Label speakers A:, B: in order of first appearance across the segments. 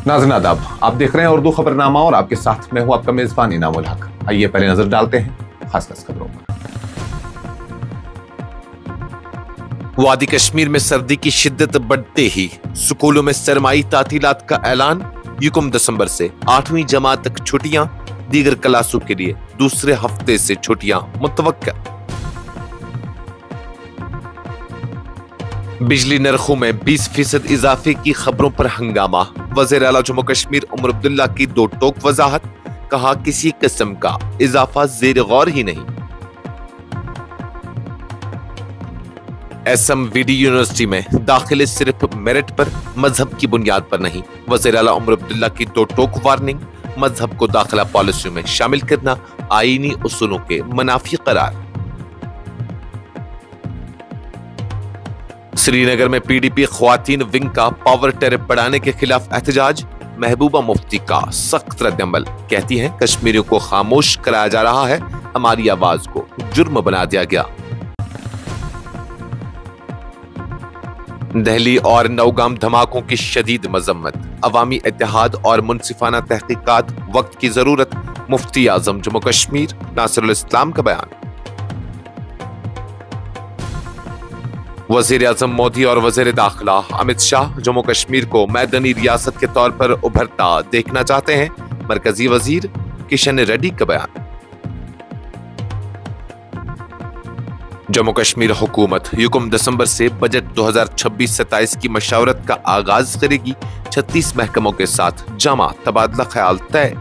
A: नाज़रीन आदाब, आप देख रहे हैं उर्दू खबरनामा और आपके साथ मैं हूं आपका मेजबान इनामुल हक। आइए पहले नजर डालते हैं खास खबरों पर।
B: वादी कश्मीर में सर्दी की शिद्दत बढ़ते ही स्कूलों में सरमाई तातीलात का ऐलान। युकम दिसंबर से 8वीं जमात तक छुट्टियां, दीगर क्लासों के लिए दूसरे हफ्ते से छुट्टियां मुतवक्का। बिजली नरखों में 20% इजाफे की खबरों पर हंगामा। वज़ीर आला जम्मू कश्मीर उमर अब्दुल्ला की दो टोक वजाहत, कहा किसी किस्म का इजाफा ज़ेर गौर ही नहीं। SMVD यूनिवर्सिटी में दाखिले सिर्फ मेरिट पर, मजहब की बुनियाद पर नहीं। वज़ीर आला उमर अब्दुल्ला की दो टोक वार्निंग, मजहब को दाखिला पॉलिसी में शामिल करना आईनी उसूलों के मुनाफी करार। श्रीनगर में PDP ख्वातीन विंग का पावर टैरिफ बढ़ाने के खिलाफ एहतजाज। महबूबा मुफ्ती का सख्त रद्दअमल, कहती हैं कश्मीरियों को खामोश कराया जा रहा है, हमारी आवाज को जुर्म बना दिया गया। दिल्ली और नौगाम धमाकों की शदीद मजम्मत, अवामी इत्तेहाद और मुनसिफाना तहकीकात वक्त की जरूरत। मुफ्ती आजम जम्मू कश्मीर नासिरुल इस्लाम का बयान। वजीर आजम मोदी और वजीर दाखिला अमित शाह जम्मू कश्मीर को मैदानी रियासत के तौर पर उभरता देखना चाहते हैं। मरकजी वजीर किशन रेड्डी का बयान। जम्मू कश्मीर हुकूमत युकम दिसंबर से बजट 2026-27 की मशावरत का आगाज करेगी। 36 महकमों के साथ जामा तबादला ख्याल तय।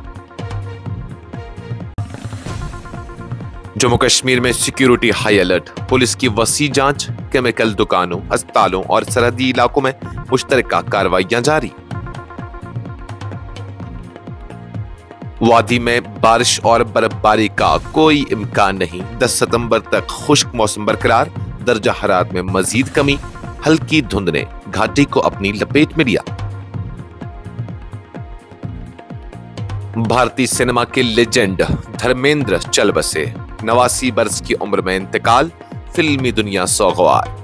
B: जम्मू कश्मीर में सिक्योरिटी हाई अलर्ट, पुलिस की वसी जांच, केमिकल दुकानों, अस्पतालों और सरहदी इलाकों में मुश्तरका कार्रवाइयां जारी। वादी में बारिश और बर्फबारी का कोई इम्कान नहीं। 10 सितंबर तक खुश्क मौसम बरकरार, दर्जा हरारत में मजीद कमी। हल्की धुंध ने घाटी को अपनी लपेट में लिया। भारतीय सिनेमा के लेजेंड धर्मेंद्र चल बसे, 89 बरस की उम्र में इंतकाल। फिल्मी दुनिया सोगवार।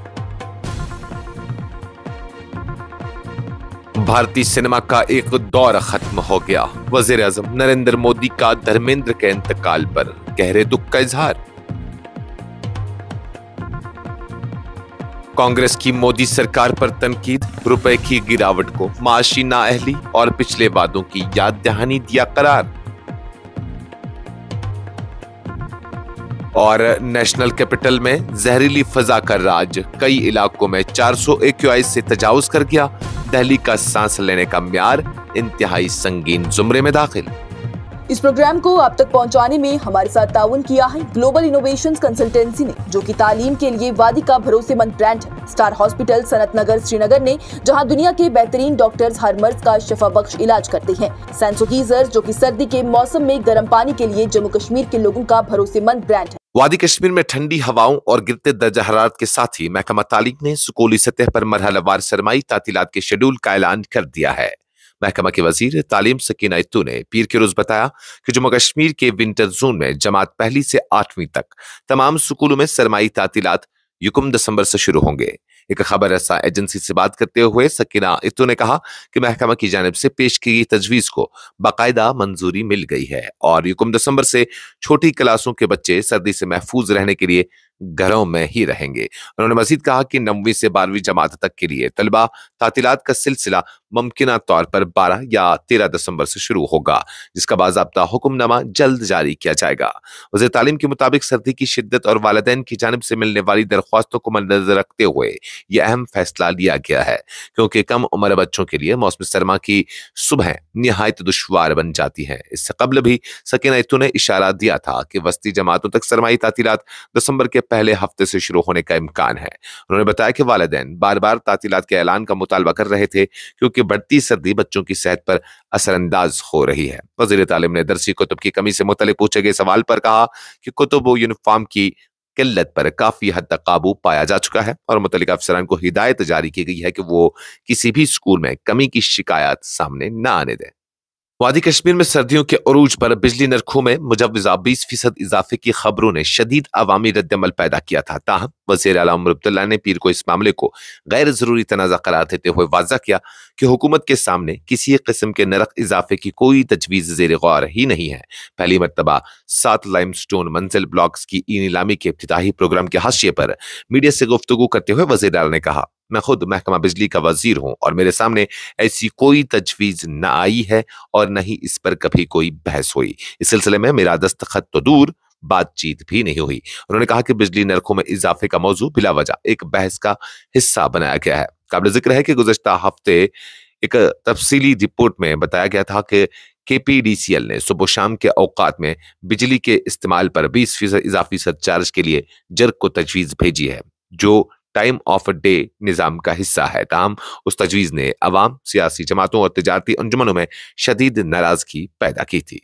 B: भारतीय सिनेमा का एक दौर खत्म हो गया। वजीर आजम नरेंद्र मोदी का धर्मेंद्र के इंतकाल पर गहरे दुख का इजहार। कांग्रेस की मोदी सरकार पर तनकीद, रुपए की गिरावट को माशी नाअहली और पिछले वादों की याद दहानी दिया करार। और नेशनल कैपिटल में जहरीली फजा का राज, कई इलाकों में 400 AQI से तजावुज कर गया। दिल्ली का सांस लेने का म्यार इंतहाई संगीन जुमरे में दाखिल।
C: इस प्रोग्राम को आप तक पहुंचाने में हमारे साथ ताउन किया है ग्लोबल इनोवेशंस कंसल्टेंसी ने, जो कि तालीम के लिए वादी का भरोसेमंद ब्रांड है। स्टार हॉस्पिटल सनत नगर श्रीनगर ने, जहां दुनिया के बेहतरीन डॉक्टर्स हर मर्ज का शिफा बख्श इलाज करते हैं। सेंसोगीजर, जो कि सर्दी के मौसम में गर्म पानी के लिए जम्मू कश्मीर के लोगों का भरोसेमंद ब्रांड है।
B: वादी कश्मीर में ठंडी हवाओं और गिरते दर्जा हरारत के साथ ही महकमा तालीम ने स्कूली सतह पर मरहलावार सरमाई तातीलात के शेड्यूल का ऐलान कर दिया है। महकमा के वजीर तालीम सकीना इत्तू ने पीर के रोज बताया कि जम्मू कश्मीर के विंटर जोन में जमात पहली से 8वीं तक तमाम स्कूलों में सरमाई तातीलात युकम दिसंबर से शुरू होंगे। एक खबर रसा एजेंसी से बात करते हुए सकीना इत्तू ने कहा कि महकमा की जानिब से पेश की गई तजवीज को बाकायदा मंजूरी मिल गई है और युकम दिसंबर से छोटी क्लासों के बच्चे सर्दी से महफूज रहने के लिए घरों में ही रहेंगे। उन्होंने मजीद कहा कि 9वीं से 12वीं जमात तक के लिए तलबा तातीलात का सिलसिला मुमकिना तौर पर 12 या 13 दिसंबर से शुरू होगा, जिसका बाज़ाब्ता हुक्मनामा जल्द जारी किया जाएगा। वज़ीर तालीम के मुताबिक सर्दी की शिद्दत और वालिदैन की जानिब से मिलने वाली दरख्वास्तों को मद्देनजर रखते हुए यह अहम फैसला लिया गया है, क्योंकि कम उम्र बच्चों के लिए मौसम सरमा की सुबह निहायत दुश्वार बन जाती है। इससे कबल भी सकीना इत्तू ने इशारा दिया था कि वस्ती जमातों तक सरमाई तातीलात दिसंबर के पहले हफ्ते से शुरू होने का इम्कान है। उन्होंने बताया कि वालिदैन बार बार तातीलात के ऐलान का मुतालबा कर रहे थे, क्योंकि बढ़ती सर्दी बच्चों की सेहत पर असरअंदाज हो रही है। वज़ीर तालीम ने दरसी कुतुब की कमी से मुतल्लिक पूछे गए सवाल पर कहा कि कुतुब व यूनिफॉर्म की किल्लत पर काफी हद तक काबू पाया जा चुका है और मुतल्लिका अफसरान को हिदायत जारी की गई है कि वो किसी भी स्कूल में कमी की शिकायत सामने न आने दें। वादी कश्मीर में सर्दियों के उरूज पर बिजली नरखों में मुजव्वजा 20% इजाफे की खबरों ने शदीद अवामी रद्दमल पैदा किया था। ताहम वज़ीर आला उमर अब्दुल्ला ने पीर को इस मामले को गैर जरूरी तनाज़ा करार देते हुए वाज़ा किया कि हुकूमत के सामने किसी किस्म के नरख इजाफे की कोई तजवीज़ ज़ेर गौर ही नहीं है। पहली मरतबा 7 लाइमस्टोन मंजिल ब्लॉक्स की ई नीलामी के इब्तिदाई प्रोग्राम के हाशिए पर मीडिया से गुफ्तगू करते हुए वज़ीर आला ने कहा, मैं खुद महकमा बिजली का वजीर हूं और मेरे सामने ऐसी कोई तजवीज न आई है और न ही इस पर कभी कोई बहस हुई। इस सिलसिले में मेरा दस्तखत तो दूर, बातचीत भी नहीं हुई। उन्होंने कहा कि बिजली नरखों में इजाफे का मौजू बिला वजह एक बहस का हिस्सा बनाया गया है। काबिल जिक्र है कि गुज़श्ता हफ्ते एक तफसीली रिपोर्ट में बताया गया था कि KPDCL ने सुबह शाम के औकात में बिजली के इस्तेमाल पर 20% इजाफी सरचार्ज के लिए जर्क को तजवीज भेजी है, जो टाइम ऑफ डे निजाम का हिस्सा है। ताहम उस तजवीज ने अवाम, सियासी जमातों और तिजारती अंजुमनों में शदीद नाराजगी पैदा की थी।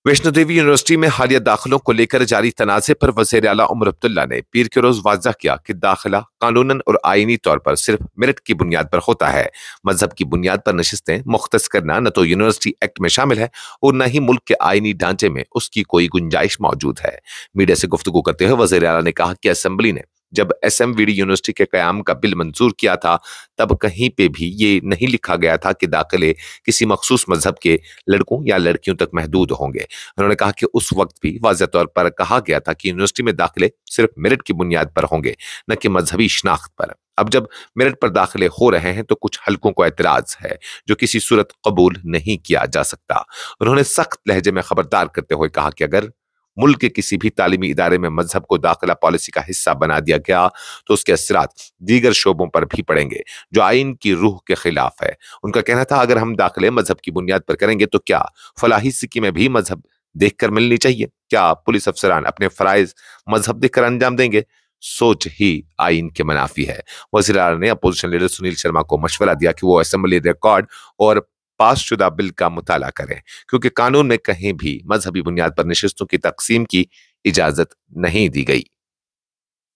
B: वैष्णो देवी यूनिवर्सिटी में हालिया दाखिलों को लेकर जारी तनाज़े पर वज़ीर आला उमर अब्दुल्ला ने पीर के रोज वाज़ा किया कि दाखिला कानूनन और आईनी तौर पर सिर्फ मेरिट की बुनियाद पर होता है। मजहब की बुनियाद पर नशिस्तें मुख्तस करना न तो यूनिवर्सिटी एक्ट में शामिल है और न ही मुल्क के आईनी ढांचे में उसकी कोई गुंजाइश मौजूद है। मीडिया से गुफ्तगू करते हुए वज़ीर आला ने कहा कि असेंबली ने जब SMVD यूनिवर्सिटी के कयाम का बिल मंजूर किया था तब कहीं पे भी ये नहीं लिखा गया था कि दाखिले किसी मखसूस मजहब के लड़कों या लड़कियों तक महदूद होंगे। उन्होंने कहा कि उस वक्त भी वाज़ेह तौर पर कहा गया था कि यूनिवर्सिटी में दाखिले सिर्फ मेरिट की बुनियाद पर होंगे, न कि मजहबी शनाख्त पर। अब जब मेरिट पर दाखिले हो रहे हैं तो कुछ हलकों को एतराज है जो किसी सूरत कबूल नहीं किया जा सकता। उन्होंने सख्त लहजे में खबरदार करते हुए कहा कि अगर मुल्क के किसी भी तालीमी इदारे में मजहब को दाखिला पॉलिसी का हिस्सा बना दिया गया तो उसके असरात दीगर शोबों पर भी पड़ेंगे जो आइन की रूह के खिलाफ है। उनका कहना था, अगर हम दाखिले मजहब की बुनियाद पर करेंगे तो क्या फलाही सिक्की में भी मजहब देखकर मिलनी चाहिए? क्या पुलिस अफसरान अपने फराइज मजहब देखकर अंजाम देंगे? सोच ही आइन के मुनाफी है। वज़ीर आला ने अपोजिशन लीडर सुनील शर्मा को मशवरा दिया कि वो असेंबली रिकॉर्ड और पास शुदा बिल का मुताला करें, क्योंकि कानून में कहीं भी मजहबी बुनियाद पर नशिस्तों की तकसीम की इजाजत नहीं दी गई।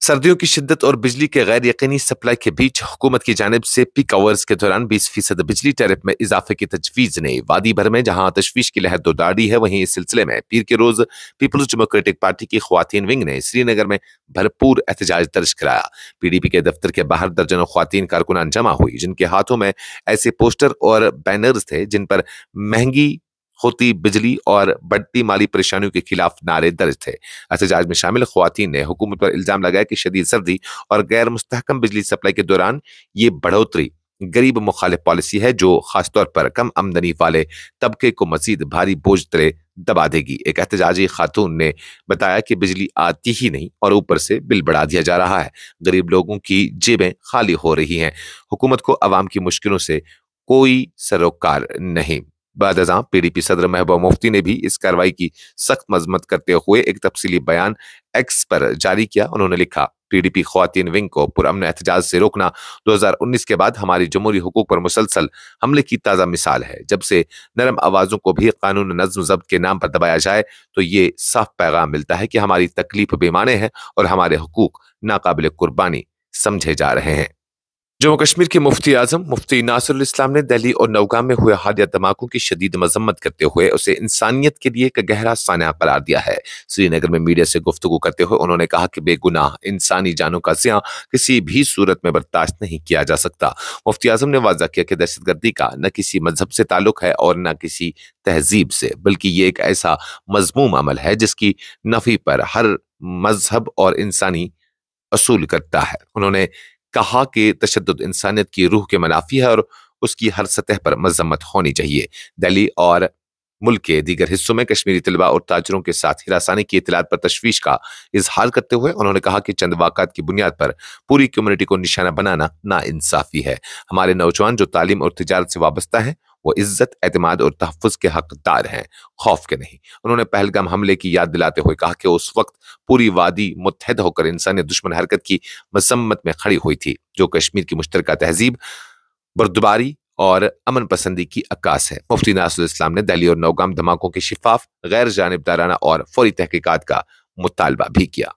B: सर्दियों की शिद्दत और बिजली के गैर यकीनी सप्लाई के बीच हुकूमत की जानिब से पीक आवर्स के दौरान 20% बिजली टैरिफ में इजाफे की तजवीज ने वादी भर में जहां तशवीश की लहर दोदारी है, वहीं इस सिलसिले में पीर के रोज पीपल्स डेमोक्रेटिक पार्टी की ख्वातीन विंग ने श्रीनगर में भरपूर एहतजाज दर्ज कराया। PDP के दफ्तर के बाहर दर्जनों ख्वातीन कारकुनान जमा हुई, जिनके हाथों में ऐसे पोस्टर और बैनर्स थे जिन पर महंगी होती बिजली और बढ़ती माली परेशानियों के खिलाफ नारे दर्ज थे। एहतजाज में शामिल ख्वातीन ने हुकूमत पर इल्जाम लगाया कि शदीद सर्दी और गैर मुस्तहकम बिजली सप्लाई के दौरान ये बढ़ोतरी गरीब मुखालिफ पॉलिसी है जो खासतौर पर कम आमदनी वाले तबके को मजीद भारी बोझ तले दबा देगी। एक एहतजाजी खातून ने बताया कि बिजली आती ही नहीं और ऊपर से बिल बढ़ा दिया जा रहा है, गरीब लोगों की जेबें खाली हो रही हैं, हुकूमत को अवाम की मुश्किलों से कोई सरोकार नहीं। बाद अज़ां PDP सदर महबूबा मुफ्ती ने भी इस कार्रवाई की सख्त मजम्मत करते हुए एक तफसीली बयान एक्स पर जारी किया। उन्होंने लिखा, PDP ख्वातीन विंग को पुरअमन एहतजाज से रोकना 2019 के बाद हमारी जमहूरी हुकूक पर मुसलसल हमले की ताज़ा मिसाल है। जब से नरम आवाज़ों को भी कानून नज़्म ज़ब्त के नाम पर दबाया जाए तो ये साफ पैगाम मिलता है कि हमारी तकलीफ बेमाने है और हमारे हुकूक नाकाबिल कुर्बानी समझे जा रहे हैं। जम्मू कश्मीर के मुफ्ती आजम मुफ्ती नासिरुल इस्लाम ने दिल्ली और नौगाम में हुए हालिया धमाकों की शदीद मजम्मत करते हुए उसे इंसानियत के लिए एक गहरा सान्या करार दिया है। श्रीनगर में मीडिया से गुफ्तगू करते हुए उन्होंने कहा कि बेगुनाह इंसानी जानों का ज़िया किसी भी सूरत में बर्दाश्त नहीं किया जा सकता। मुफ्ती आजम ने वाज़ा किया कि दहशतगर्दी का न किसी मजहब से ताल्लुक है और न किसी तहजीब से, बल्कि ये एक ऐसा मजमूम अमल है जिसकी नफी पर हर मजहब और इंसानी असूल करता है। उन्होंने कहा कि तशद्दुद इंसानियत की रूह के मुनाफी है और उसकी हर सतह पर मजम्मत होनी चाहिए। दिल्ली और मुल्क के दीगर हिस्सों में कश्मीरी तलबा और ताजरों के साथ हिरासानी की इतलात पर तशवीश का इजहार करते हुए उन्होंने कहा कि चंद वाक़ात की बुनियाद पर पूरी कम्युनिटी को निशाना बनाना नाइंसाफी है। हमारे नौजवान जो तालीम और तिजारत से वाबस्ता हैं वो इज्जत, एतमाद और तहफ़्फ़ुज़ के हकदार हैं, खौफ के नहीं। उन्होंने पहलगाम हमले की याद दिलाते हुए कहा कि उस वक्त पूरी वादी मुत्तहद होकर इंसानियत दुश्मन हरकत की मजम्मत में खड़ी हुई थी जो कश्मीर की मुश्तरका तहजीब, बर्दबारी और अमन पसंदी की अक्कास है। मुफ्ती नासिरुल इस्लाम ने दिल्ली और नौगाम धमाकों के शिफाफ, गैर जानिबदाराना और फौरी तहकीकात का मुतालबा भी किया।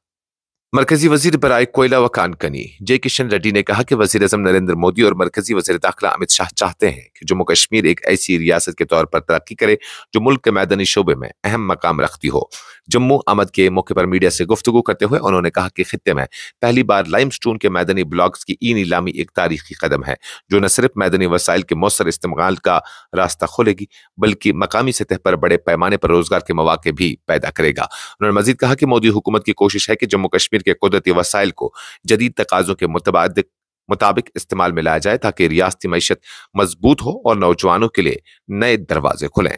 B: मरकजी वजीर बराए कोयला व कानकनी जे किशन रेड्डी ने कहा कि वजीर अजम नरेंद्र मोदी और मरकजी वजीर दाखिला अमित शाह चाहते हैं कि जम्मू कश्मीर एक ऐसी रियासत के तौर पर तरक्की करे जो मुल्क के मैदानी शोबे में अहम मकाम रखती हो। जम्मू आमद के मौके पर मीडिया से गुफ्तगू करते हुए उन्होंने कहा कि खित्ते में पहली बार लाइमस्टोन के मैदानी ब्लॉक्स की ई नीलामी एक तारीखी कदम है जो न सिर्फ मैदानी वसाइल के मौसर इस्तेमाल का रास्ता खोलेगी बल्कि मकामी सतह पर बड़े पैमाने पर रोजगार के मौके भी पैदा करेगा। उन्होंने मजीद कहा कि मोदी हुकूमत की कोशिश है कि जम्मू कश्मीर के कुदरती वसाइल को जदीद तकाजों के मुताबिक इस्तेमाल में लाया जाए ताकि रियासती मईशत मजबूत हो और नौजवानों के लिए नए दरवाजे खुलें।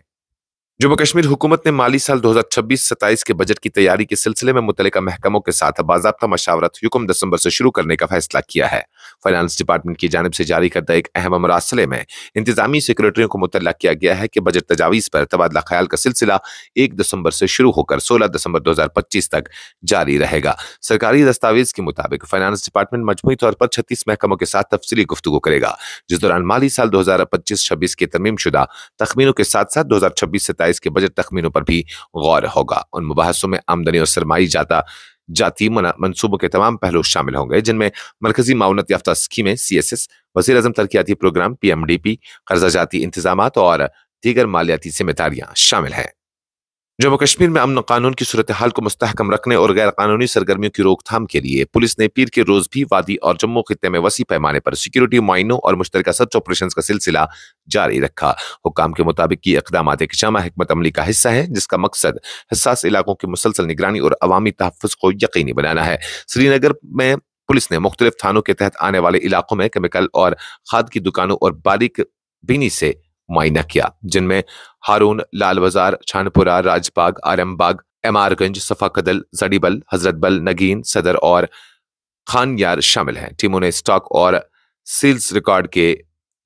B: जम्मू कश्मीर हुकूमत ने माली साल 2026-27 के बजट की तैयारी के सिलसिले में मुतल्लिका महकमों के साथ बाज़ाब्ता मशावरत हुक्म दिसंबर से शुरू करने का फैसला किया है। फाइनेंस डिपार्टमेंट की जानिब से जारी करदा एक अहम मरासले में इंतजामी सेक्रेटरियों को मुतल्ला किया गया है कि बजट तजावीज़ पर तबादला ख्याल का सिलसिला 1 दिसंबर से शुरू होकर 16 दिसंबर 2025 तक जारी रहेगा। सरकारी दस्तावेज के मुताबिक फाइनेंस डिपार्टमेंट मजमूई तौर पर 36 महकमों के साथ तफसीली गुफ्तगू करेगा, जिस दौरान माली साल 2025-26 के तरमीम शुदा तखमीनों के साथ साथ 2026-27 के बजट तखमीनों पर भी गौर होगा। उन मुबाहसों में आमदनी और सरमाई जाती मंसूबों के तमाम पहलू शामिल होंगे, जिनमें मरकजी माउनत याफ्ता स्कीमें CSS, वज़ीर आज़म तरक्याती प्रोग्राम PMDP, कर्जा जाती इंतजामात और दीगर मालियाती जिम्मेदारियां शामिल हैं। जम्मू कश्मीर में अमन कानून की सूरत हाल को मुस्तहकम रखने और गैर कानूनी सरगर्मियों की रोकथाम के लिए पुलिस ने पीर के रोज भी वादी और जम्मू खित्ते में वसी पैमाने पर सिक्योरिटी मुआइनों और मुश्तरका सर्च ऑपरेशन का सिलसिला जारी रखा। हुक्काम के मुताबिक ये इक़दामात एक जामा हिकमत अमली का हिस्सा है जिसका मकसद हसास इलाकों की मुसलसल निगरानी और अवामी तहफ़्फ़ुज़ को यकीनी बनाना है। श्रीनगर में पुलिस ने मुख्तलिफ थानों के तहत आने वाले इलाकों में केमिकल और खाद की दुकानों और बारीक बीनी से मुआयना किया, जिनमें हारून, लाल बाजार, छानपुरा, राजबाग, आरमबाग, एमआरगंज, सफाकदल, जड़ीबल, हजरतबल, नगीन, सदर और खान यार शामिल हैं। टीमों ने स्टॉक और सेल्स रिकॉर्ड के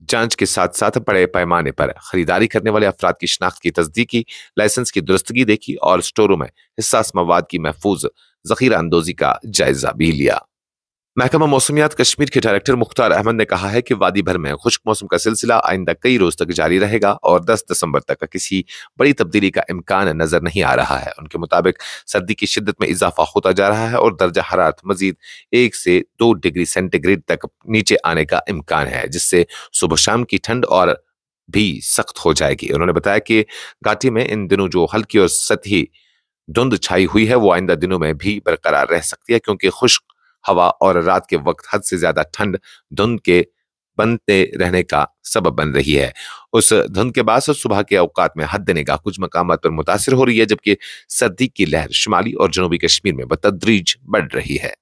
B: जांच के साथ साथ बड़े पैमाने पर खरीदारी करने वाले अफराद की शिनाख्त की तस्दीक की, लाइसेंस की दुरुस्तगी देखी और स्टोरों में हिस्सास मवाद की महफूज जखीरा अंदोजी का जायजा भी लिया। महकमा मौसमियात कश्मीर के डायरेक्टर मुख्तार अहमद ने कहा है कि वादी भर में खुश्क मौसम का सिलसिला आइंदा कई रोज तक जारी रहेगा और 10 दिसंबर तक किसी बड़ी तब्दीली का इम्कान नजर नहीं आ रहा है। उनके मुताबिक सर्दी की शिद्दत में इजाफा होता जा रहा है और दर्जा हरारत मजीद 1 से 2 डिग्री सेंटीग्रेड तक नीचे आने का इम्कान है, जिससे सुबह शाम की ठंड और भी सख्त हो जाएगी। उन्होंने बताया कि घाटी में इन दिनों जो हल्की और सतही धुंध छाई हुई है वो आइंदा दिनों में भी बरकरार रह सकती है, क्योंकि खुश्क हवा और रात के वक्त हद से ज्यादा ठंड धुंध के बनते रहने का सबब बन रही है। उस धुंध के बाद सुबह के औकात में हद निगाह कुछ मकामात पर मुतासिर हो रही है, जबकि सर्दी की लहर शुमाली और जनूबी कश्मीर में बतदरीज बढ़ रही है।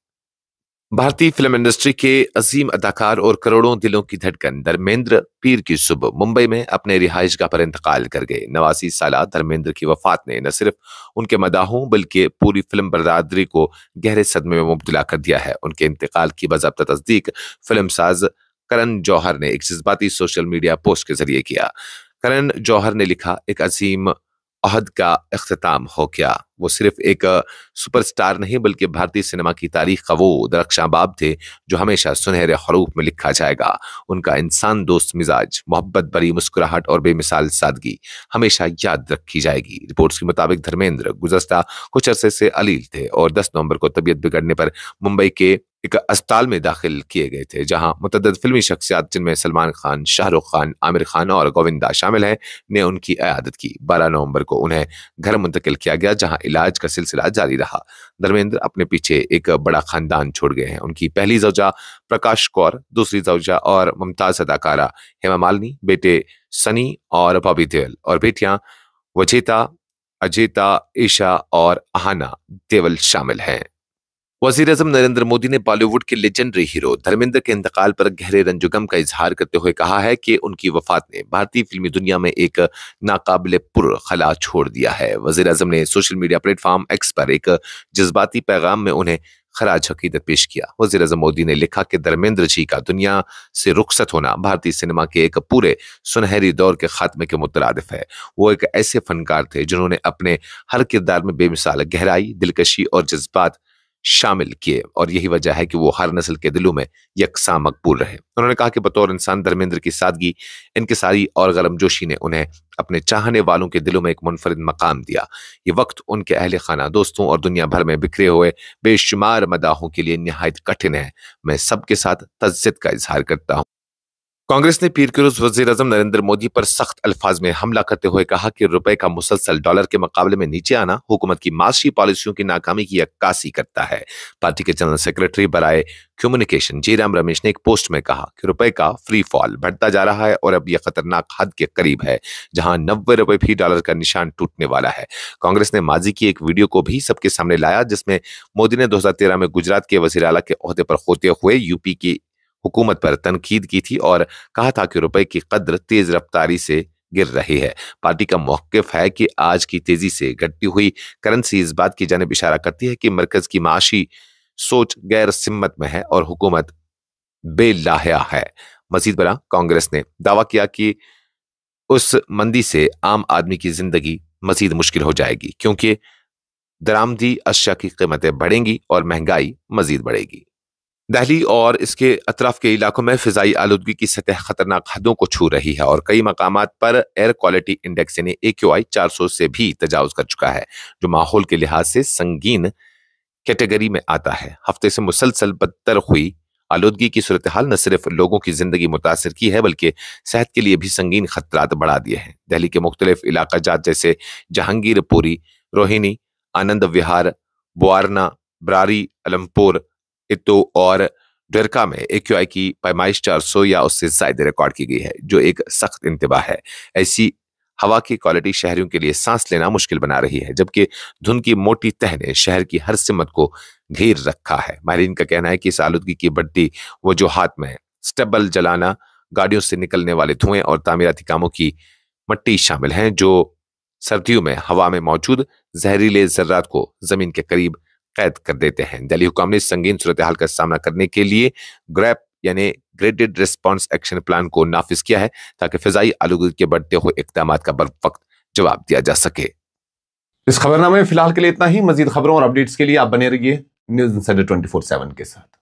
B: भारतीय फिल्म इंडस्ट्री के अजीम अदाकार और करोड़ों दिलों की धड़कन धर्मेंद्र पीर की सुबह मुंबई में अपने रिहाइशगाह पर इंतकाल कर गए। 89 साल धर्मेंद्र की वफात ने न सिर्फ उनके मदाहों बल्कि पूरी फिल्म बरदारी को गहरे सदमे में मुब्तला कर दिया है। उनके इंतकाल की बाज़ाब्ता तस्दीक फिल्म साज करण जौहर ने एक जज्बाती सोशल मीडिया पोस्ट के जरिए किया। करण जौहर ने लिखा, एक अजीम अहद का इख्तिताम हो गया। वो सिर्फ एक सुपरस्टार नहीं बल्कि भारतीय सिनेमा की तारीख का वो दरख्शां बाब थे जो हमेशा सुनहरे हरूफ में लिखा जाएगा। उनका इंसान दोस्त मिजाज, मोहब्बत भरी मुस्कुराहट और बेमिसाल सादगी हमेशा याद रखी जाएगी। रिपोर्ट्स के मुताबिक धर्मेंद्र गुज़श्ता कुछ अरसे से अलील थे और 10 नवंबर को तबीयत बिगड़ने पर मुंबई के एक अस्पताल में दाखिल किए गए थे, जहां मुतअद्दिद फिल्मी शख्सियात जिनमें सलमान खान, शाहरुख खान, आमिर खान और गोविंदा शामिल हैं ने उनकी इयादत की। 12 नवंबर को उन्हें घर मुंतकिल किया गया, जहां इलाज का सिलसिला जारी रहा। धर्मेंद्र अपने पीछे एक बड़ा खानदान छोड़ गए हैं। उनकी पहली ज़ौजा प्रकाश कौर, दूसरी ज़ौजा और मुमताज अदाकारा हेमा मालिनी, बेटे सनी और बॉबी देओल और बेटियां वजेता, अजेता, ईशा और अहाना देवल शामिल हैं। वज़ीर आज़म नरेंद्र मोदी ने बॉलीवुड के लेजेंडरी हीरो धर्मेंद्र के इंतकाल पर गहरे रंजुगम का इजहार करते हुए कहा है कि उनकी वफात ने भारतीय फिल्मी दुनिया में एक नाकाबिले पुर खला छोड़ दिया है। वज़ीर आज़म ने सोशल मीडिया प्लेटफॉर्म एक्स पर एक जज्बाती पैगाम में उन्हें खराज अकीदत पेश किया। वज़ीर आज़म मोदी ने लिखा कि धर्मेंद्र जी का दुनिया से रुखसत होना भारतीय सिनेमा के एक पूरे सुनहरी दौर के खात्मे के मुतरादिफ है। वो एक ऐसे फनकार थे जिन्होंने अपने हर किरदार में बेमिसाल गहराई, दिलकशी और जज्बात शामिल किए और यही वजह है कि वो हर नस्ल के दिलों में यकसा मकबूल रहे। उन्होंने कहा कि बतौर इंसान धर्मेंद्र की सादगी, इनकिसारी और गर्मजोशी ने उन्हें अपने चाहने वालों के दिलों में एक मुनफरिद मकाम दिया। ये वक्त उनके अहले खाना, दोस्तों और दुनिया भर में बिखरे हुए बेशुमार मदाहों के लिए निहायत कठिन है। मैं सबके साथ तज़्ज़ियत का इजहार करता हूँ। कांग्रेस ने पीर के रोज वजीर आजम नरेंद्र मोदी पर सख्त अल्फाज में हमला करते हुए कहा कि रुपए का मुसलसल डॉलर के मुकाबले में नीचे आना हुकूमत की माशी पॉलिसियों की नाकामी की अक्कासी करता है। पार्टी के जनरल सेक्रेटरी बराए कम्युनिकेशन जयराम रमेश ने एक पोस्ट में कहा कि रुपए का फ्री फॉल बढ़ता जा रहा है और अब यह खतरनाक हद के करीब है जहां 90 रुपए फी डॉलर का निशान टूटने वाला है। कांग्रेस ने माजी की एक वीडियो को भी सबके सामने लाया जिसमें मोदी ने 2013 में गुजरात के वजीर आला के ओहदे पर होते हुए यूपी की हुकूमत पर तनकीद की थी और कहा था कि रुपए की कद्र तेज रफ्तारी से गिर रही है। पार्टी का मौक़िफ़ है कि आज की तेजी से घटती हुई करेंसी इस बात की जानिब इशारा करती है कि मरकज की माशी सोच गैर सिम्मत में है और हुकूमत बेलाहिया है। मजीद बरा कांग्रेस ने दावा किया कि उस मंदी से आम आदमी की जिंदगी मजीद मुश्किल हो जाएगी क्योंकि दरामदी अशिया की कीमतें बढ़ेंगी और महंगाई मजीद बढ़ेगी। दिल्ली और इसके अतराफ के इलाकों में फिजाई आलूदगी की सतह खतरनाक हदों को छू रही है और कई मकामात पर एयर क्वालिटी इंडेक्स यानी AQI 400 से भी तजावुज कर चुका है, जो माहौल के लिहाज से संगीन कैटेगरी में आता है। हफ्ते से मुसलसल बदतर हुई आलूदगी की सूरत हाल न सिर्फ लोगों की जिंदगी मुतासर की है बल्कि सेहत के लिए भी संगीन खतरात बढ़ा दिए हैं। दिल्ली के मुख्तलिफ इलाका जात जैसे जहांगीरपुरी, रोहिणी, आनंद विहार, बुआरना, बरारी, अलमपुर, इतो और ढरका में AQI की पैमाइश 400 या उससे ज्यादा रिकॉर्ड की गई है, जो एक सख्त इंतबा है। ऐसी हवा की क्वालिटी शहरियों के लिए सांस लेना मुश्किल बना रही है, जबकि धुंध की मोटी तह ने शहर की हर सिमत को घेर रखा है। माहिरीन का कहना है कि इस आलूदगी की बढ़ती वजूहात में स्टबल जलाना, गाड़ियों से निकलने वाले धुएं और तामीराती कामों की मट्टी शामिल हैं, जो सर्दियों में हवा में मौजूद जहरीले जर्रात को जमीन के करीब कैद कर देते हैं। दिल्ली हुकाम ने संगीन सूरत हाल का सामना करने के लिए ग्रैप यानी ग्रेडेड रिस्पॉन्स एक्शन प्लान को नाफिज किया है ताकि फिजाई आलूदगी के बढ़ते हुए इक़दाम का बर वक्त जवाब दिया जा सके।
A: इस खबरनामे में फिलहाल के लिए इतना ही। मजीद खबरों और अपडेट्स के लिए आप बने रहिए न्यूज़ इंसाइडर 24/7 के साथ।